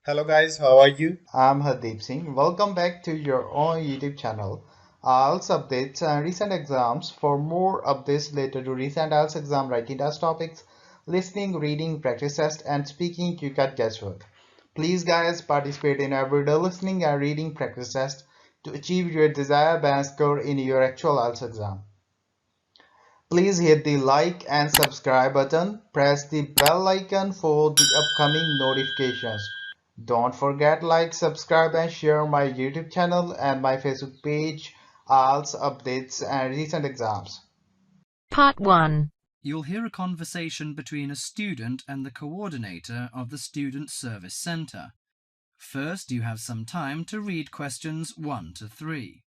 Hello guys, how are you? I'm Hardeep Singh. Welcome back to your own YouTube channel. IELTS updates and recent exams. For more updates related to recent IELTS exam writing test topics, listening, reading, practice test, and speaking, you got guesswork. Please, guys, participate in everyday listening and reading practice test to achieve your desired band score in your actual IELTS exam. Please hit the like and subscribe button. Press the bell icon for the upcoming notifications. Don't forget like, subscribe and share my YouTube channel and my Facebook page, IELTS updates and recent exams. Part 1. You'll hear a conversation between a student and the coordinator of the Student Service Centre. First, you have some time to read questions 1 to 3.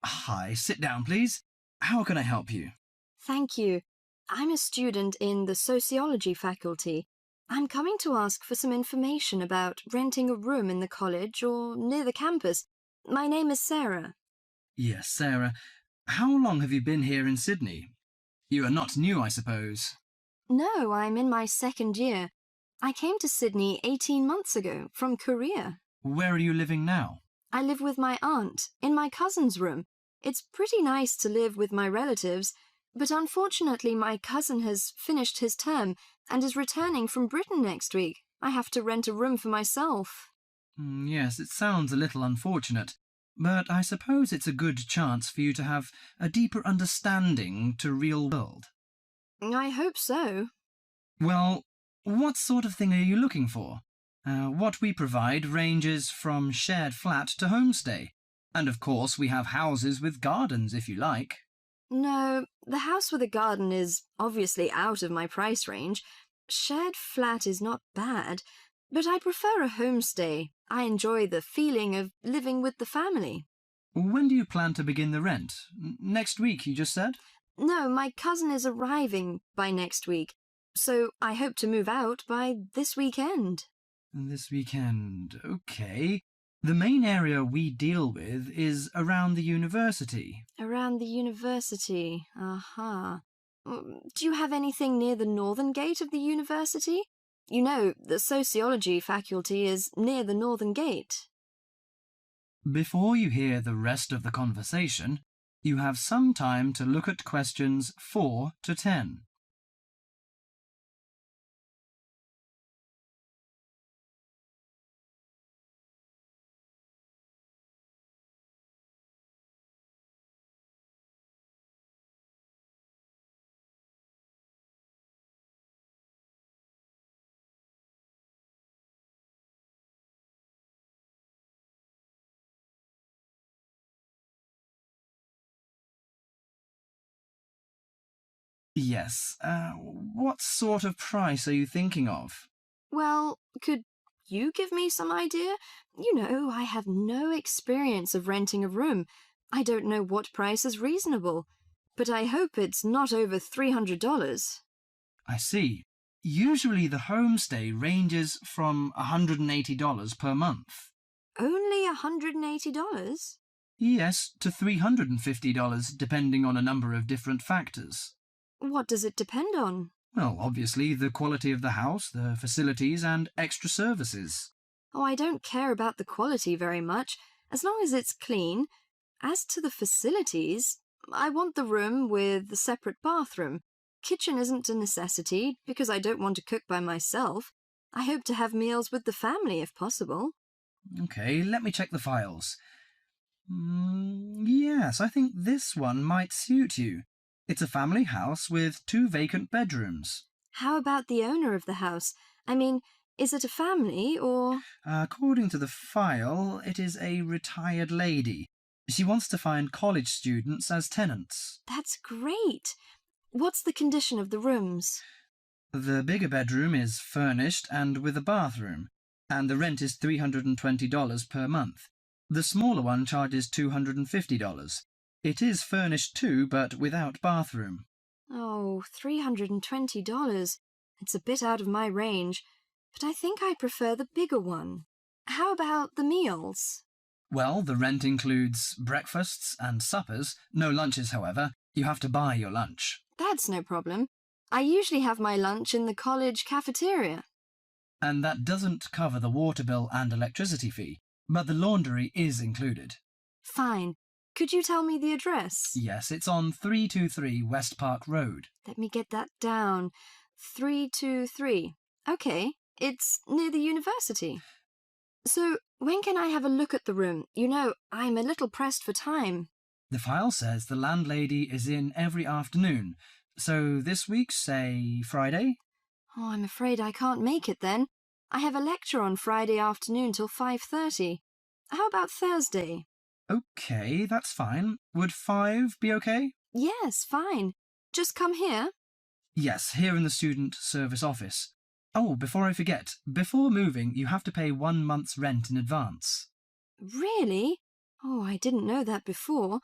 Hi, sit down please. How can I help you? Thank you. I'm a student in the sociology faculty. I'm coming to ask for some information about renting a room in the college or near the campus. My name is Sarah. Yes, Sarah. How long have you been here in Sydney? You are not new, I suppose. No, I'm in my second year. I came to Sydney 18 months ago from Korea. Where are you living now? I live with my aunt in my cousin's room. It's pretty nice to live with my relatives, but unfortunately my cousin has finished his term and is returning from Britain next week. I have to rent a room for myself. Yes, it sounds a little unfortunate, but I suppose it's a good chance for you to have a deeper understanding to real world. I hope so. Well, what sort of thing are you looking for? What we provide ranges from shared flat to homestay. And of course we have houses with gardens if you like. No, the house with a garden is obviously out of my price range. Shared flat is not bad, but I prefer a homestay. I enjoy the feeling of living with the family. When do you plan to begin the rent? Next week, you just said? No, my cousin is arriving by next week, so I hope to move out by this weekend. This weekend, okay. The main area we deal with is around the university. Around the university, aha. Do you have anything near the northern gate of the university? You know, the sociology faculty is near the northern gate. Before you hear the rest of the conversation, you have some time to look at questions 4 to 10. Yes, what sort of price are you thinking of? Well, could you give me some idea? You know, I have no experience of renting a room. I don't know what price is reasonable, but I hope it's not over $300. I see. Usually the homestay ranges from $180 per month. Only $180? Yes, to $350 depending on a number of different factors. What does it depend on? Well, obviously the quality of the house, the facilities and extra services. Oh, I don't care about the quality very much, as long as it's clean. As to the facilities, I want the room with the separate bathroom. Kitchen isn't a necessity, because I don't want to cook by myself. I hope to have meals with the family if possible. Okay, let me check the files. Yes, I think this one might suit you. It's a family house with 2 vacant bedrooms. How about the owner of the house? I mean, is it a family or... According to the file, it is a retired lady. She wants to find college students as tenants. That's great! What's the condition of the rooms? The bigger bedroom is furnished and with a bathroom. and the rent is $320 per month. The smaller one charges $250. It is furnished too, but without bathroom. Oh, $320. It's a bit out of my range, but I think I prefer the bigger one. How about the meals? Well, the rent includes breakfasts and suppers. No lunches, however. You have to buy your lunch. That's no problem. I usually have my lunch in the college cafeteria. And that doesn't cover the water bill and electricity fee, but the laundry is included. Fine. Could you tell me the address? Yes, it's on 323 West Park Road. Let me get that down. 323. Okay, it's near the university. So, when can I have a look at the room? You know, I'm a little pressed for time. The file says the landlady is in every afternoon. So this week, say, Friday? Oh, I'm afraid I can't make it then. I have a lecture on Friday afternoon till 5:30. How about Thursday? Okay, that's fine. Would 5 be okay? Yes, fine. Just come here. Yes, here in the student service office. Oh, before I forget, before moving, you have to pay 1 month's rent in advance. Really? Oh, I didn't know that before.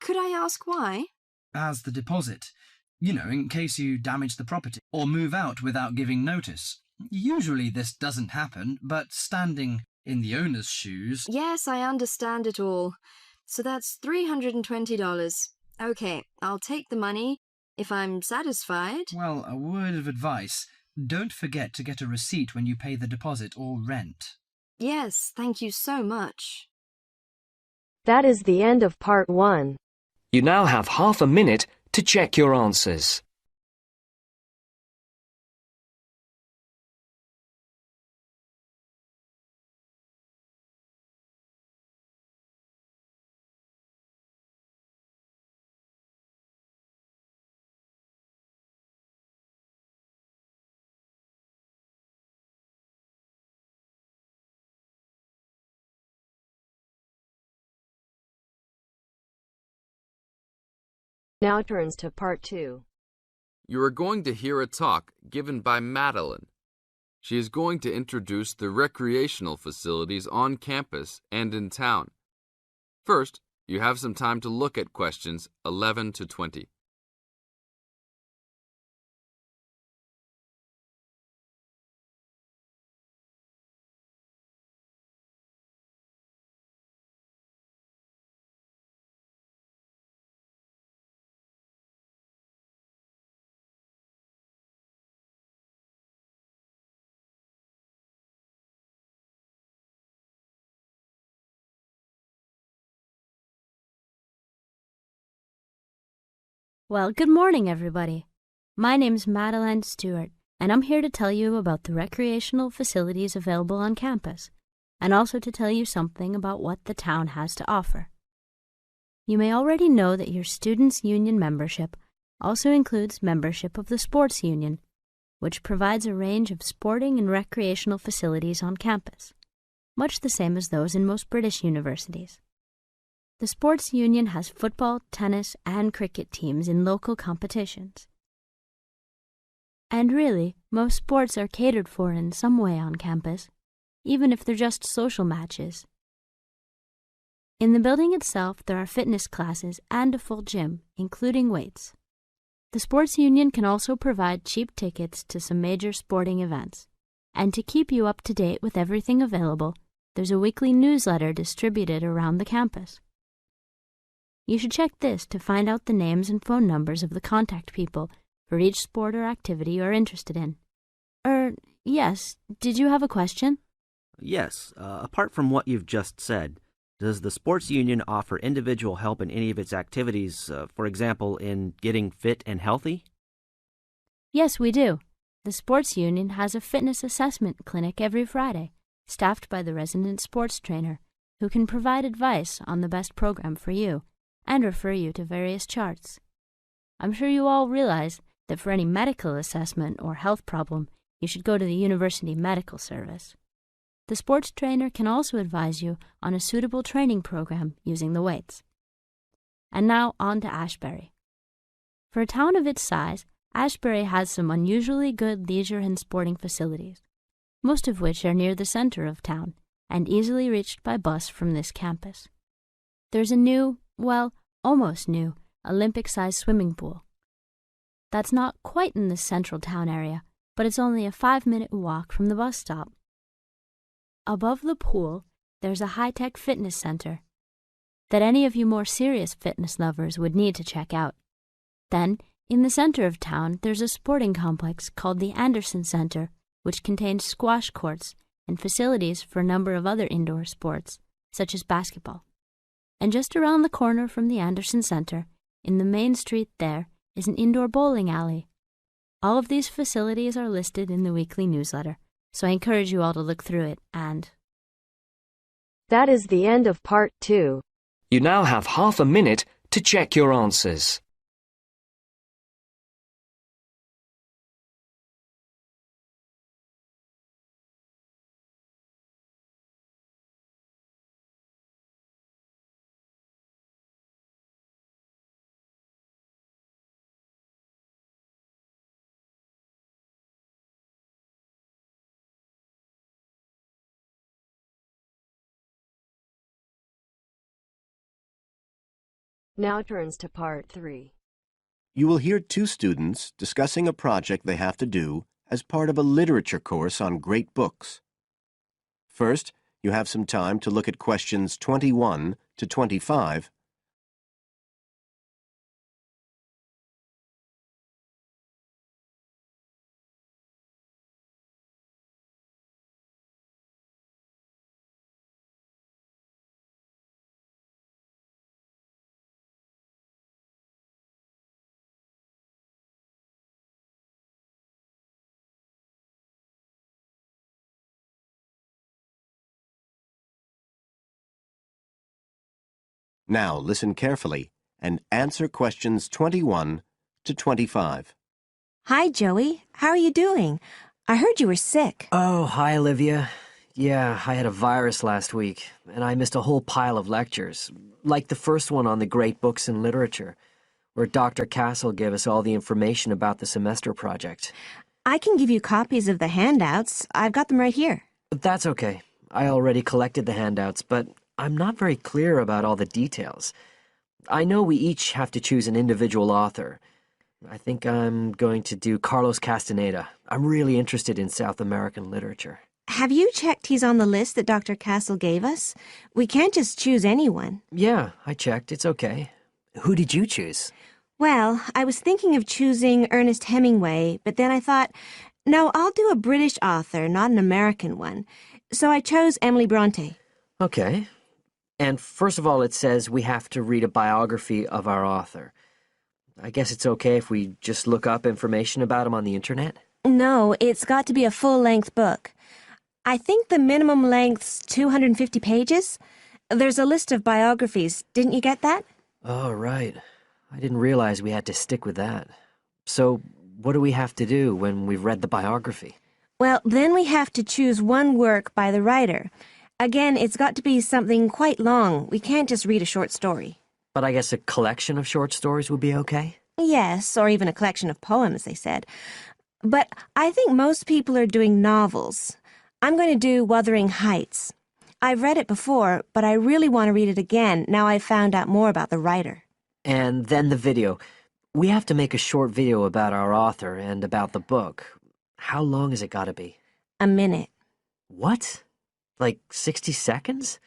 Could I ask why? As the deposit. You know, in case you damage the property or move out without giving notice. Usually this doesn't happen, but standing in the owner's shoes... Yes, I understand it all. So that's $320. Okay, I'll take the money if I'm satisfied. Well, a word of advice. Don't forget to get a receipt when you pay the deposit or rent. Yes, thank you so much. That is the end of part 1. You now have half a minute to check your answers. Now turns to part 2. You are going to hear a talk given by Madeline. She is going to introduce the recreational facilities on campus and in town. First, you have some time to look at questions 11 to 20. Well, good morning, everybody. My name's Madeline Stewart, and I'm here to tell you about the recreational facilities available on campus, and also to tell you something about what the town has to offer. You may already know that your Students' Union membership also includes membership of the Sports Union, which provides a range of sporting and recreational facilities on campus, much the same as those in most British universities. The Sports Union has football, tennis, and cricket teams in local competitions. And really, most sports are catered for in some way on campus, even if they're just social matches. In the building itself, there are fitness classes and a full gym, including weights. The Sports Union can also provide cheap tickets to some major sporting events. And to keep you up to date with everything available, there's a weekly newsletter distributed around the campus. You should check this to find out the names and phone numbers of the contact people for each sport or activity you're interested in. Yes, did you have a question? Yes, apart from what you've just said, does the Sports Union offer individual help in any of its activities, for example, in getting fit and healthy? Yes, we do. The Sports Union has a fitness assessment clinic every Friday, staffed by the resident sports trainer, who can provide advice on the best program for you and refer you to various charts. I'm sure you all realize that for any medical assessment or health problem, you should go to the University Medical Service. The sports trainer can also advise you on a suitable training program using the weights. And now on to Ashbury. For a town of its size, Ashbury has some unusually good leisure and sporting facilities. most of which are near the center of town and easily reached by bus from this campus. There's a new, well, almost new, Olympic-sized swimming pool. That's not quite in the central town area, but it's only a 5-minute walk from the bus stop. Above the pool, there's a high-tech fitness center that any of you more serious fitness lovers would need to check out. Then, in the center of town, there's a sporting complex called the Anderson Center, which contains squash courts and facilities for a number of other indoor sports, such as basketball. And just around the corner from the Anderson Center, in the main street there, is an indoor bowling alley. All of these facilities are listed in the weekly newsletter, so I encourage you all to look through it and... That is the end of part 2. You now have half a minute to check your answers. Now turns to part 3. You will hear two students discussing a project they have to do as part of a literature course on great books. First, you have some time to look at questions 21 to 25. Now listen carefully and answer questions 21 to 25. Hi, Joey. How are you doing? I heard you were sick. Oh, hi, Olivia. Yeah, I had a virus last week, and I missed a whole pile of lectures, like the first one on the great books in literature, where Dr. Castle gave us all the information about the semester project. I can give you copies of the handouts. I've got them right here. That's okay. I already collected the handouts, but I'm not very clear about all the details. I know we each have to choose an individual author. I think I'm going to do Carlos Castaneda. I'm really interested in South American literature. Have you checked he's on the list that Dr. Castle gave us? We can't just choose anyone. Yeah, I checked. It's okay. Who did you choose? Well, I was thinking of choosing Ernest Hemingway, but then I thought, no, I'll do a British author, not an American one. So I chose Emily Bronte. Okay. And first of all, it says we have to read a biography of our author. I guess it's okay if we just look up information about him on the internet? No, it's got to be a full-length book. I think the minimum length's 250 pages. There's a list of biographies. Didn't you get that? Oh, right. I didn't realize we had to stick with that. So, what do we have to do when we've read the biography? Well, then we have to choose one work by the writer. Again, it's got to be something quite long. We can't just read a short story. But I guess a collection of short stories would be okay? Yes, or even a collection of poems, they said. But I think most people are doing novels. I'm going to do Wuthering Heights. I've read it before, but I really want to read it again now I've found out more about the writer. And then the video. We have to make a short video about our author and about the book. How long has it got to be? A minute. What? Like 60 seconds?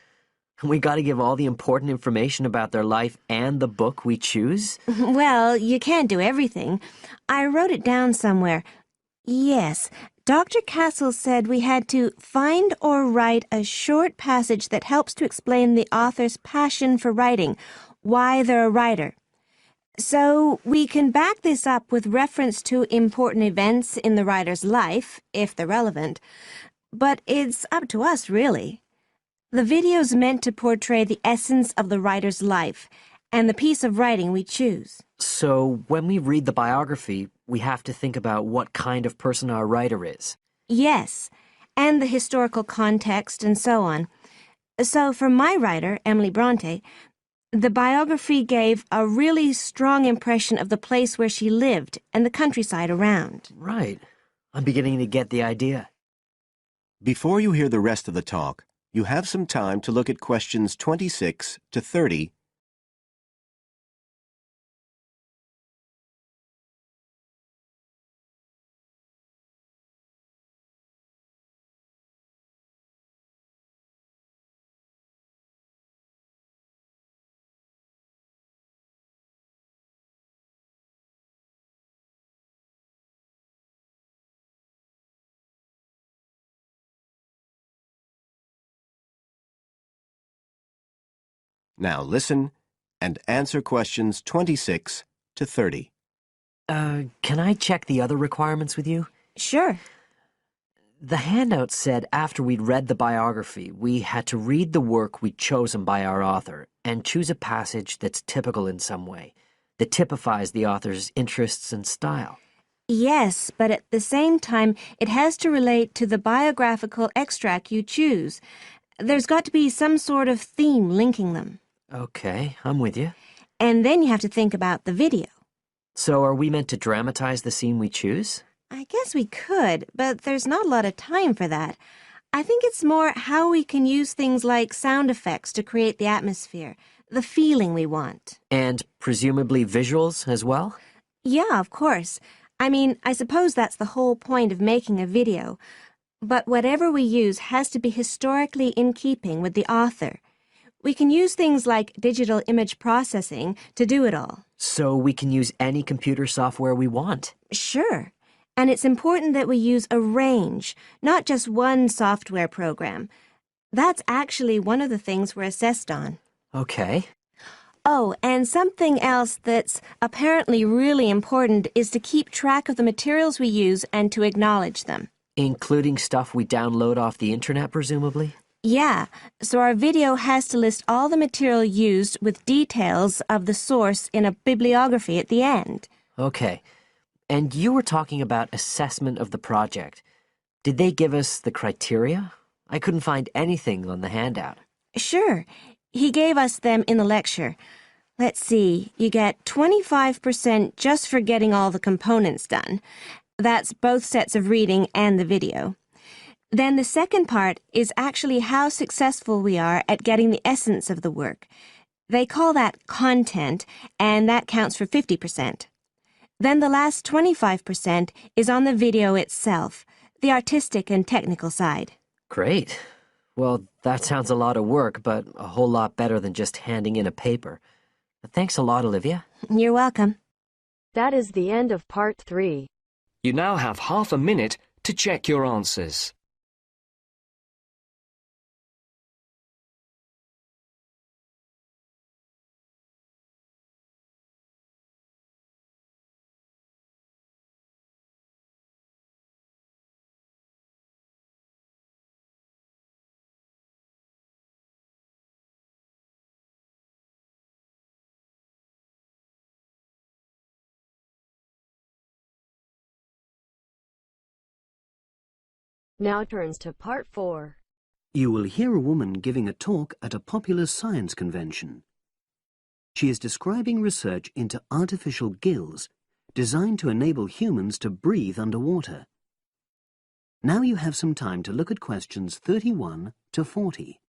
We got to give all the important information about their life and the book we choose? Well, you can't do everything. I wrote it down somewhere. Yes, Dr. Castle said we had to find or write a short passage that helps to explain the author's passion for writing, why they're a writer. So we can back this up with reference to important events in the writer's life, if they're relevant. But it's up to us, really. The video's meant to portray the essence of the writer's life and the piece of writing we choose. So when we read the biography, we have to think about what kind of person our writer is. Yes, and the historical context and so on. So for my writer, Emily Bronte, the biography gave a really strong impression of the place where she lived and the countryside around. Right. I'm beginning to get the idea. Before you hear the rest of the talk, you have some time to look at questions 26 to 30. Now listen and answer questions 26 to 30. Can I check the other requirements with you? Sure. The handout said after we'd read the biography, we had to read the work we'd chosen by our author and choose a passage that's typical in some way, that typifies the author's interests and style. Yes, but at the same time, it has to relate to the biographical extract you choose. There's got to be some sort of theme linking them. Okay, I'm with you. And then you have to think about the video. So are we meant to dramatize the scene we choose? I guess we could, but there's not a lot of time for that. I think it's more how we can use things like sound effects to create the atmosphere, the feeling we want. And presumably visuals as well? Yeah, of course. I mean, I suppose that's the whole point of making a video. But whatever we use has to be historically in keeping with the author. We can use things like digital image processing to do it all. So we can use any computer software we want? Sure. And it's important that we use a range, not just one software program. That's actually one of the things we're assessed on. Okay. Oh, and something else that's apparently really important is to keep track of the materials we use and to acknowledge them. Including stuff we download off the internet, presumably? Yeah, so our video has to list all the material used with details of the source in a bibliography at the end. Okay. And you were talking about assessment of the project. Did they give us the criteria? I couldn't find anything on the handout. Sure. He gave us them in the lecture. Let's see, you get 25% just for getting all the components done. That's both sets of reading and the video. Then the second part is actually how successful we are at getting the essence of the work. They call that content, and that counts for 50%. Then the last 25% is on the video itself, the artistic and technical side. Great. Well, that sounds a lot of work, but a whole lot better than just handing in a paper. Thanks a lot, Olivia. You're welcome. That is the end of part 3. You now have half a minute to check your answers. Now turns to part 4. You will hear a woman giving a talk at a popular science convention. She is describing research into artificial gills designed to enable humans to breathe underwater. Now you have some time to look at questions 31 to 40.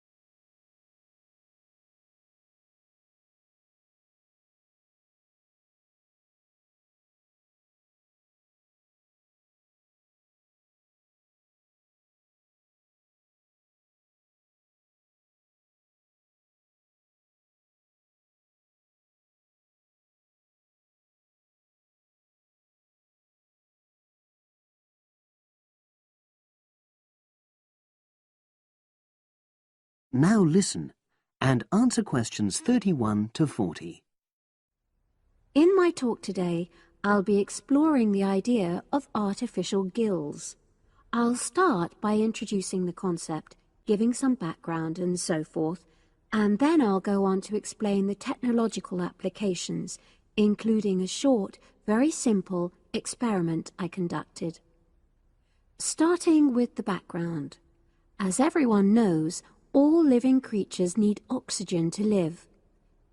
Now listen and answer questions 31 to 40. In my talk today, I'll be exploring the idea of artificial gills. I'll start by introducing the concept, giving some background and so forth, and then I'll go on to explain the technological applications, including a short, very simple experiment I conducted. Starting with the background. As everyone knows, all living creatures need oxygen to live.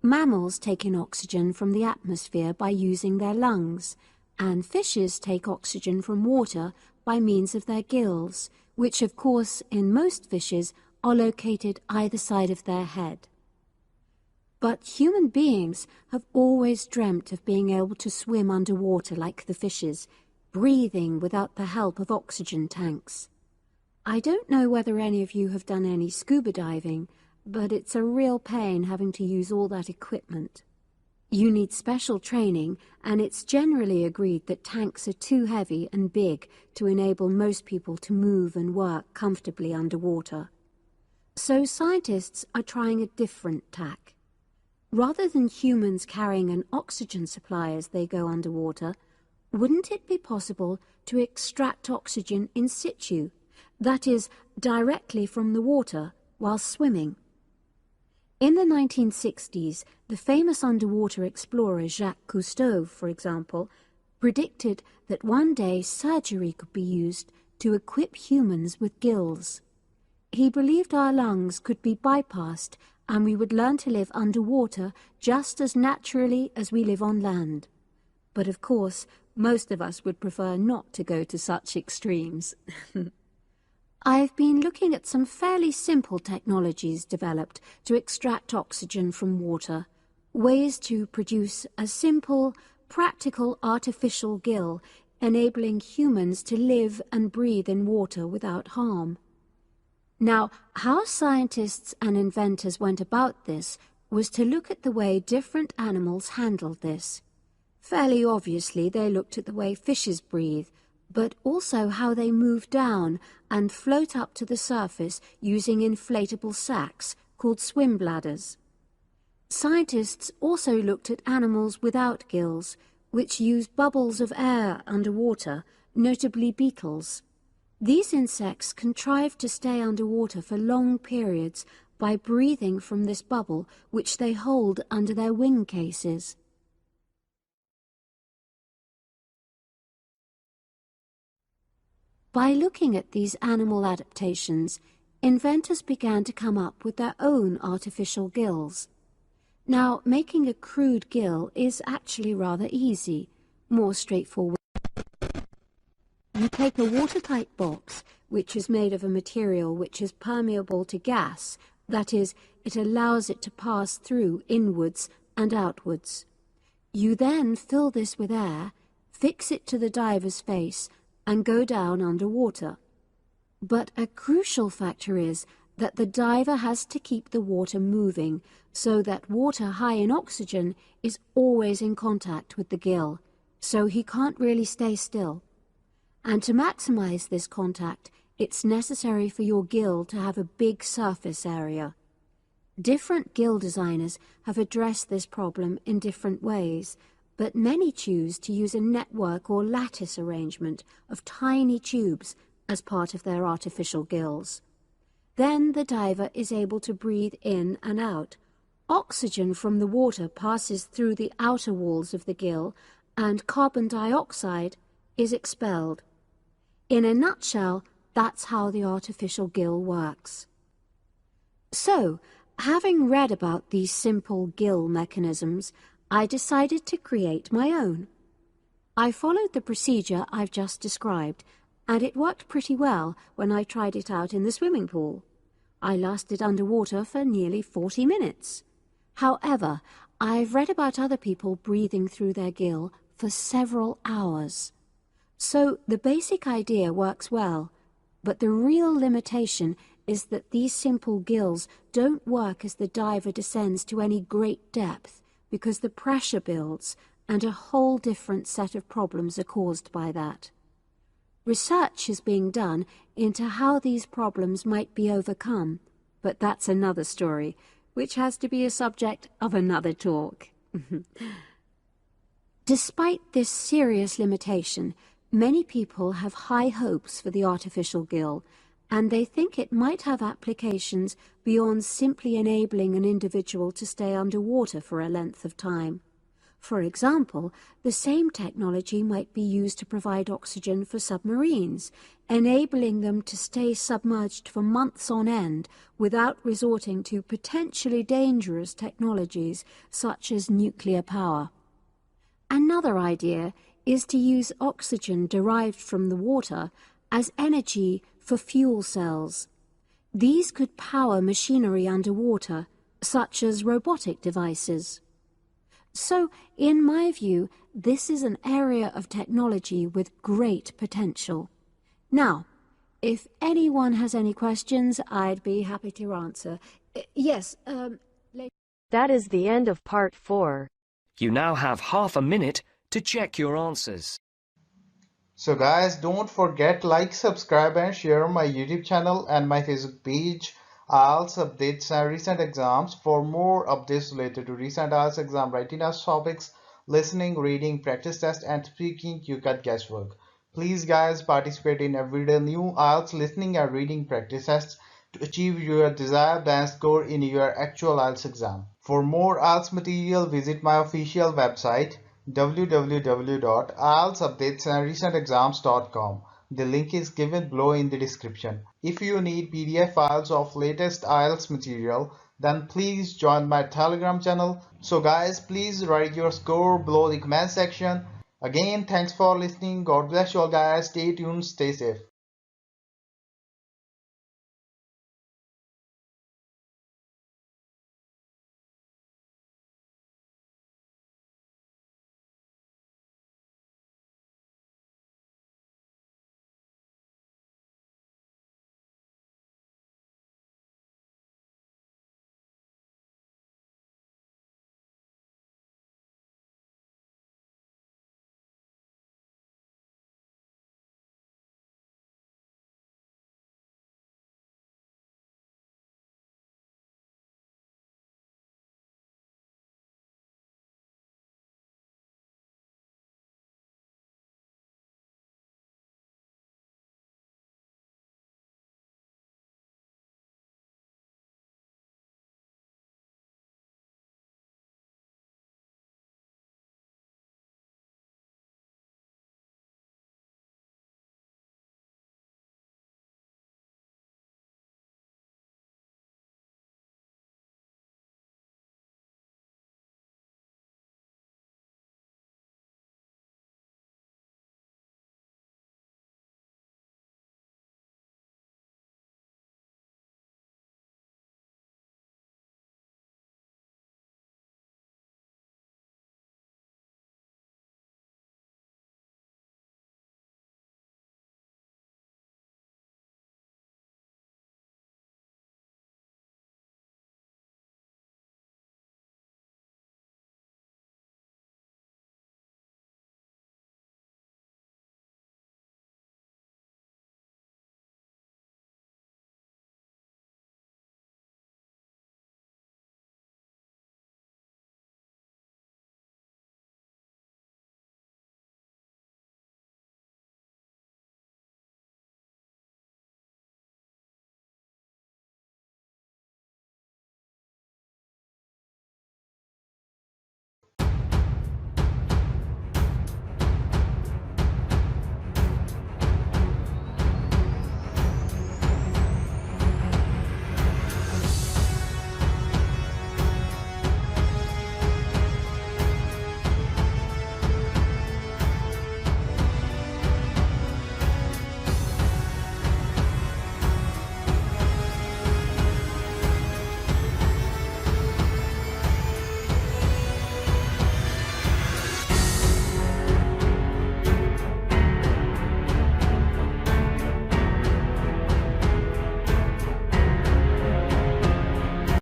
Mammals take in oxygen from the atmosphere by using their lungs, and fishes take oxygen from water by means of their gills, which of course in most fishes are located either side of their head. But human beings have always dreamt of being able to swim underwater like the fishes, breathing without the help of oxygen tanks. I don't know whether any of you have done any scuba diving, but it's a real pain having to use all that equipment. You need special training, and it's generally agreed that tanks are too heavy and big to enable most people to move and work comfortably underwater. So scientists are trying a different tack. Rather than humans carrying an oxygen supply as they go underwater, wouldn't it be possible to extract oxygen in situ, that is, directly from the water while swimming? In the 1960s, the famous underwater explorer Jacques Cousteau, for example, predicted that one day surgery could be used to equip humans with gills. He believed our lungs could be bypassed and we would learn to live underwater just as naturally as we live on land. But of course, most of us would prefer not to go to such extremes. I've been looking at some fairly simple technologies developed to extract oxygen from water, ways to produce a simple, practical artificial gill, enabling humans to live and breathe in water without harm. Now, how scientists and inventors went about this was to look at the way different animals handled this. Fairly obviously, they looked at the way fishes breathe, but also how they move down and float up to the surface using inflatable sacs called swim bladders. Scientists also looked at animals without gills, which use bubbles of air underwater, notably beetles. These insects contrive to stay underwater for long periods by breathing from this bubble, which they hold under their wing cases. By looking at these animal adaptations, inventors began to come up with their own artificial gills. Now, making a crude gill is actually rather easy, more straightforward. You take a watertight box, which is made of a material which is permeable to gas, that is, it allows it to pass through inwards and outwards. You then fill this with air, fix it to the diver's face, and go down underwater. But a crucial factor is that the diver has to keep the water moving so that water high in oxygen is always in contact with the gill, so he can't really stay still. And to maximize this contact, it's necessary for your gill to have a big surface area. Different gill designers have addressed this problem in different ways, but many choose to use a network or lattice arrangement of tiny tubes as part of their artificial gills. Then the diver is able to breathe in and out. Oxygen from the water passes through the outer walls of the gill, and carbon dioxide is expelled. In a nutshell, that's how the artificial gill works. So, having read about these simple gill mechanisms, I decided to create my own. I followed the procedure I've just described, and it worked pretty well when I tried it out in the swimming pool. I lasted underwater for nearly 40 minutes. However, I've read about other people breathing through their gill for several hours. So the basic idea works well, but the real limitation is that these simple gills don't work as the diver descends to any great depth, because the pressure builds and a whole different set of problems are caused by that. Research is being done into how these problems might be overcome, but that's another story, which has to be a subject of another talk. Despite this serious limitation, many people have high hopes for the artificial gill, and they think it might have applications beyond simply enabling an individual to stay underwater for a length of time. For example, the same technology might be used to provide oxygen for submarines, enabling them to stay submerged for months on end without resorting to potentially dangerous technologies such as nuclear power. Another idea is to use oxygen derived from the water as energy for fuel cells. These could power machinery underwater, such as robotic devices. So, in my view, this is an area of technology with great potential. Now, if anyone has any questions, I'd be happy to answer. Yes, That is the end of part 4. You now have half a minute to check your answers. So guys, don't forget like, subscribe and share my YouTube channel and my Facebook page. IELTS updates and recent exams. For more updates related to recent IELTS exam writing test topics, listening, reading, practice test and speaking, you got guesswork. Please guys, participate in everyday new IELTS listening and reading practice tests to achieve your desired band score in your actual IELTS exam. For more IELTS material, visit my official website www.ieltsupdatesandrecentexams.com. The link is given below in the description. If you need PDF files of latest IELTS material, then please join my Telegram channel. So guys, please write your score below the comment section. Again, thanks for listening. God bless you all guys. Stay tuned, stay safe.